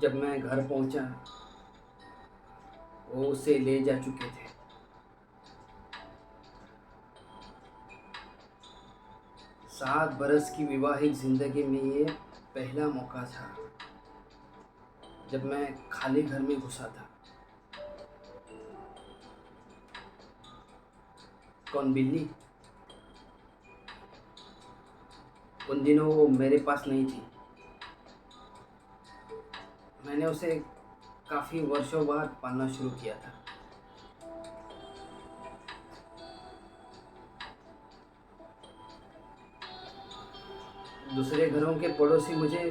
जब मैं घर पहुंचा, वो उसे ले जा चुके थे। 7 बरस की विवाहित ज़िंदगी में ये पहला मौका था जब मैं खाली घर में घुसा था। कौन, बिल्ली? उन दिनों वो मेरे पास नहीं थी। मैंने उसे काफ़ी वर्षों बाद पालना शुरू किया था। दूसरे घरों के पड़ोसी मुझे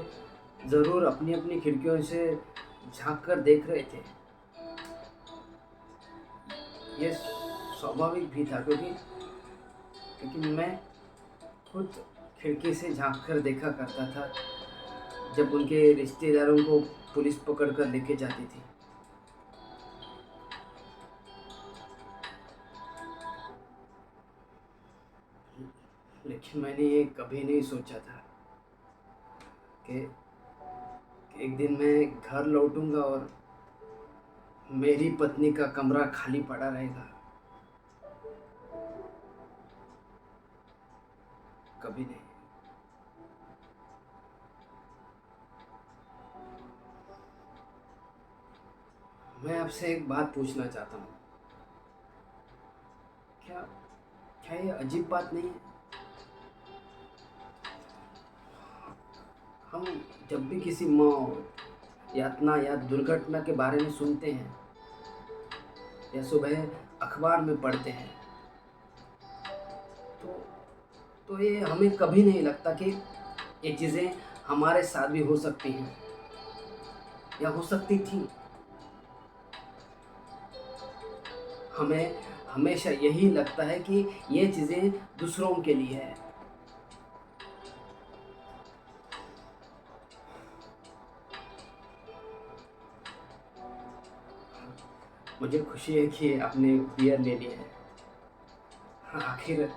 ज़रूर अपनी अपनी खिड़कियों से झांक कर देख रहे थे। ये स्वाभाविक भी था, क्योंकि मैं खुद खिड़की से झांक कर देखा करता था जब उनके रिश्तेदारों को पुलिस पकड़ कर लेके जाती थी। लेकिन मैंने ये कभी नहीं सोचा था कि एक दिन मैं घर लौटूंगा और मेरी पत्नी का कमरा खाली पड़ा रहेगा। कभी नहीं। मैं आपसे एक बात पूछना चाहता हूँ। क्या क्या ये अजीब बात नहीं है? हम जब भी किसी मौत, यातना या दुर्घटना के बारे में सुनते हैं या सुबह अखबार में पढ़ते हैं, तो ये हमें कभी नहीं लगता कि ये चीज़ें हमारे साथ भी हो सकती हैं या हो सकती थी। हमें हमेशा यही लगता है कि ये चीज़ें दूसरों के लिए है। मुझे खुशी है कि आपने बियर ले लिया है। हाँ, आखिर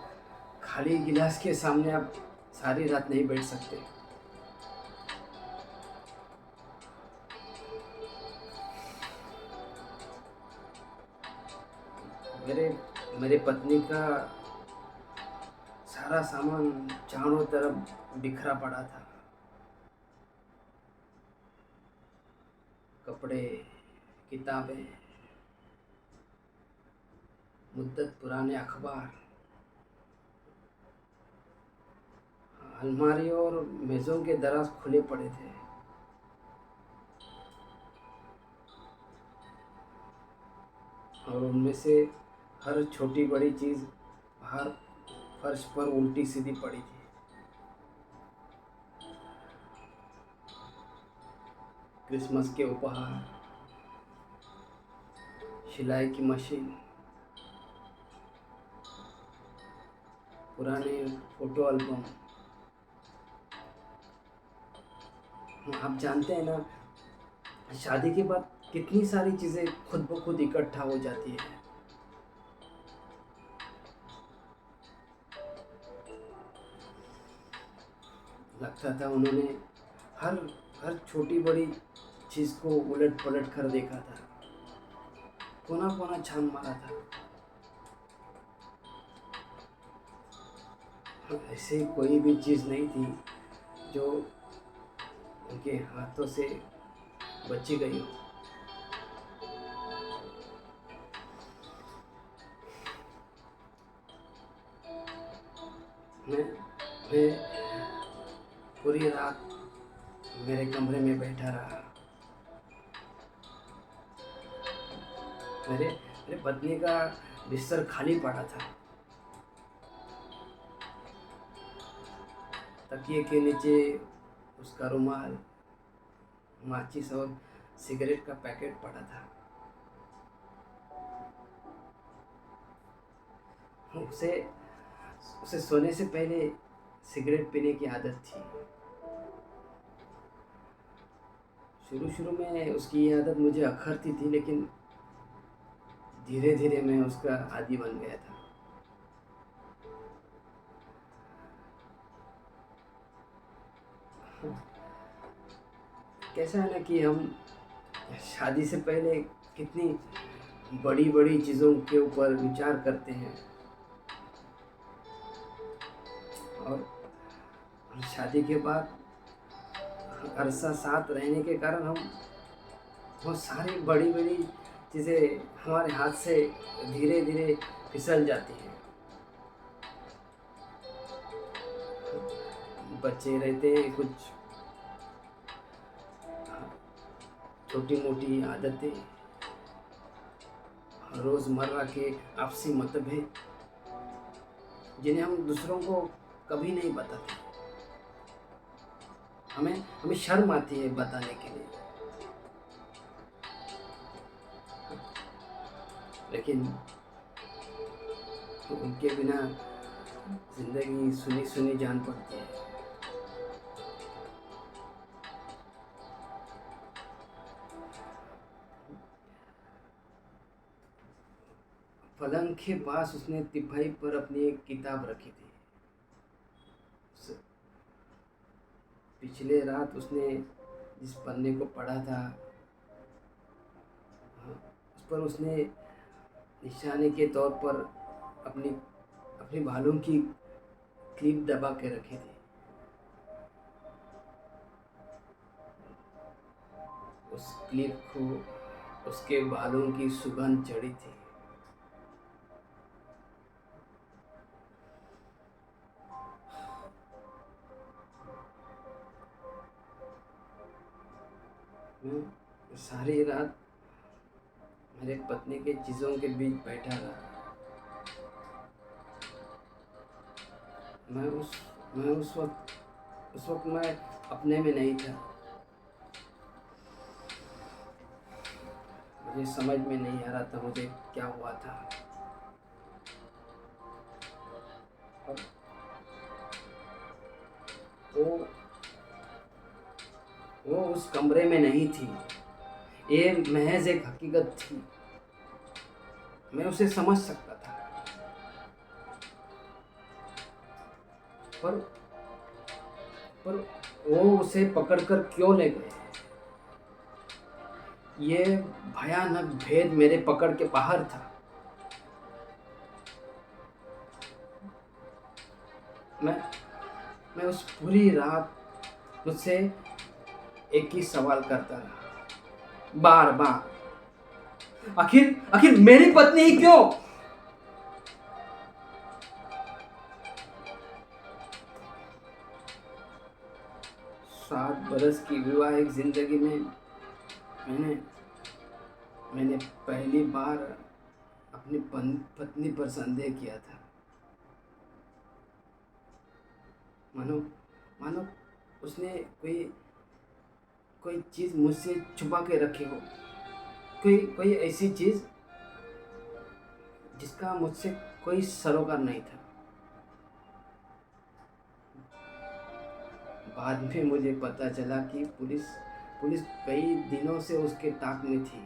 खाली गिलास के सामने आप सारी रात नहीं बैठ सकते। मेरे मेरे पत्नी का सारा सामान चारों तरफ बिखरा पड़ा था। कपड़े, किताबें, मुद्दत पुराने अखबार, अलमारी और मेज़ों के दराज खुले पड़े थे। और उनमें से हर छोटी बड़ी चीज़ बाहर फर्श पर उल्टी सीधी पड़ी थी। क्रिसमस के उपहार, सिलाई की मशीन, पुराने फोटो एल्बम। आप जानते हैं ना, शादी के बाद कितनी सारी चीज़ें खुद ब खुद इकट्ठा हो जाती है। लगता था उन्होंने हर हर छोटी बड़ी चीज़ को उलट पलट कर देखा था, कोना कोना छान मारा था। ऐसे कोई भी चीज़ नहीं थी जो उनके हाथों से बची गई हो। मैं पूरी रात मेरे कमरे में बैठा रहा। मेरे पत्नी का बिस्तर खाली पड़ा था। तकिए के नीचे उसका रुमाल, माचिस और सिगरेट का पैकेट पड़ा था। उसे उसे सोने से पहले सिगरेट पीने की आदत थी। शुरू शुरू में उसकी ये आदत मुझे अखरती थी, लेकिन धीरे धीरे मैं उसका आदी बन गया था। कैसा है ना कि हम शादी से पहले कितनी बड़ी बड़ी चीज़ों के ऊपर विचार करते हैं, और शादी के बाद अरसा साथ रहने के कारण हम बहुत सारी बड़ी बड़ी चीज़ें हमारे हाथ से धीरे धीरे फिसल जाती हैं। बच्चे रहते हैं, कुछ छोटी मोटी आदतें, रोज़मर्रा के आपसी मतभेद, जिन्हें हम दूसरों को कभी नहीं बताते। हमें हमें शर्म आती है बताने के लिए, लेकिन उनके बिना ज़िंदगी सुनी सुनी जान पड़ती है। पलंग के पास उसने तिपाई पर अपनी एक किताब रखी थी। पिछले रात उसने जिस पन्ने को पढ़ा था, उस पर उसने निशाने के तौर पर अपनी अपने बालों की क्लिप दबा के रखी थी। उस क्लिप को उसके बालों की सुगंध चढ़ी थी। मैं सारी रात मेरे पत्नी के चीज़ों के बीच बैठा रहा। मैं उस वक्त मैं अपने में नहीं था। मुझे समझ में नहीं आ रहा था मुझे क्या हुआ था। और वो उस कमरे में नहीं थी। ये महज एक हकीकत थी। मैं उसे समझ सकता था, पर पर वो उसे पकड़कर क्यों ले गए? ये भयानक भेद मेरे पकड़ के बाहर था। मैं मैं उस पूरी रात मुझसे एक ही सवाल करता रहा, बार बार, आखिर आखिर मेरी पत्नी ही क्यों? 7 बरस की विवाहिक जिंदगी में मैंने मैंने पहली बार अपनी पत्नी पर संदेह किया था। मानो मानो उसने कोई कोई चीज़ मुझसे छुपा के रखी हो, कोई कोई ऐसी चीज़ जिसका मुझसे कोई सरोकार नहीं था। बाद में मुझे पता चला कि पुलिस पुलिस कई दिनों से उसके ताक में थी।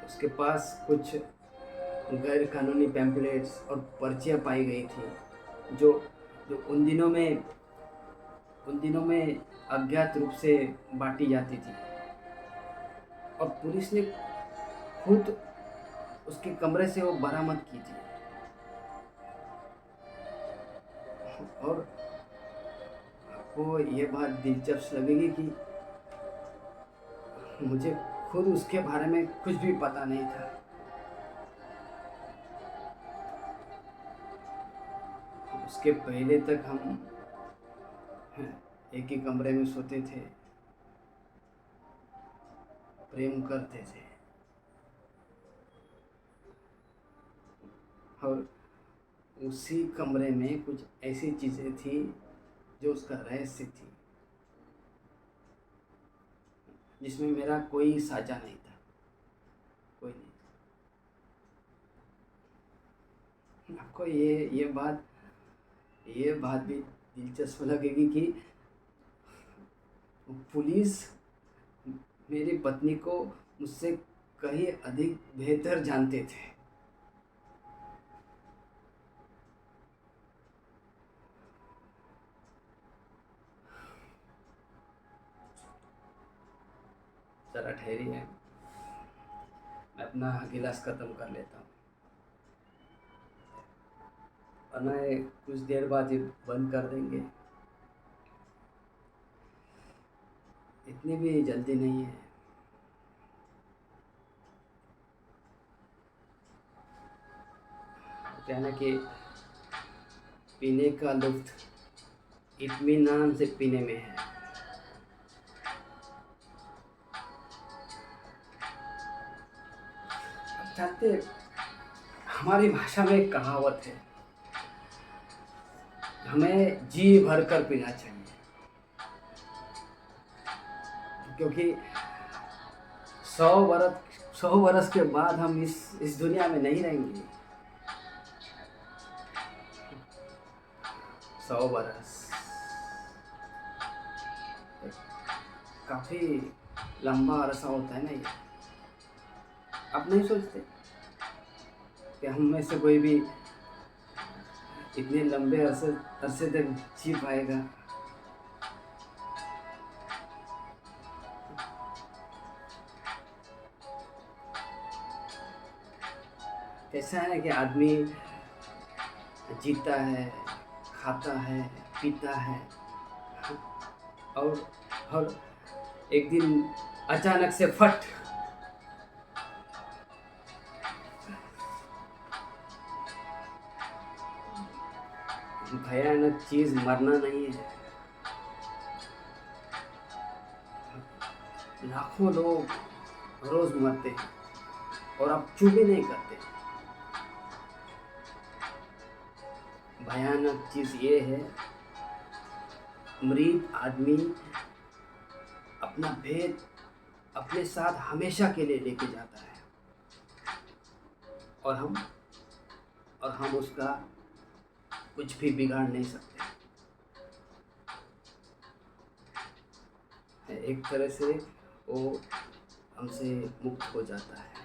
उसके पास कुछ गैर कानूनी पैम्पलेट्स और पर्चियाँ पाई गई थी, जो जो उन दिनों में अज्ञात रूप से बांटी जाती थी, और पुलिस ने खुद उसके कमरे से वो बरामद की थी। और आपको ये बात दिलचस्प लगेगी कि मुझे खुद उसके बारे में कुछ भी पता नहीं था। उसके पहले तक हम एक ही कमरे में सोते थे, प्रेम करते थे, और उसी कमरे में कुछ ऐसी चीज़ें थी जो उसका रहस्य थी, जिसमें मेरा कोई साझा नहीं था, कोई नहीं। आपको ये बात भी दिलचस्प लगेगी कि पुलिस मेरी पत्नी को मुझसे कहीं अधिक बेहतर जानते थे। ज़रा ठहरिए, मैं अपना गिलास ख़त्म कर लेता हूँ, वरना ये कुछ देर बाद ही बंद कर देंगे। इतनी भी जल्दी नहीं है। क्या है ना कि पीने का लुत्फ़ इत्मीनान से पीने में है। अब जानते, हमारी भाषा में एक कहावत है, हमें जी भर कर पीना चाहिए, क्योंकि 100 बरस के बाद हम इस दुनिया में नहीं रहेंगे। 100 बरस काफ़ी लंबा अरसा होता है ना ये। आप नहीं सोचते कि हम में से कोई भी इतने लंबे अरसे तक जी पाएगा? ऐसा है ना कि आदमी जीता है, खाता है, पीता है, और और एक दिन अचानक से फट भयानक चीज़ मरना नहीं है। लाखों लोग रोज़ मरते हैं और आप चुप भी नहीं करते। भयानक चीज़ ये है, मृत आदमी अपना भेद अपने साथ हमेशा के लिए लेके जाता है, और हम उसका कुछ भी बिगाड़ नहीं सकते। एक तरह से वो हमसे मुक्त हो जाता है।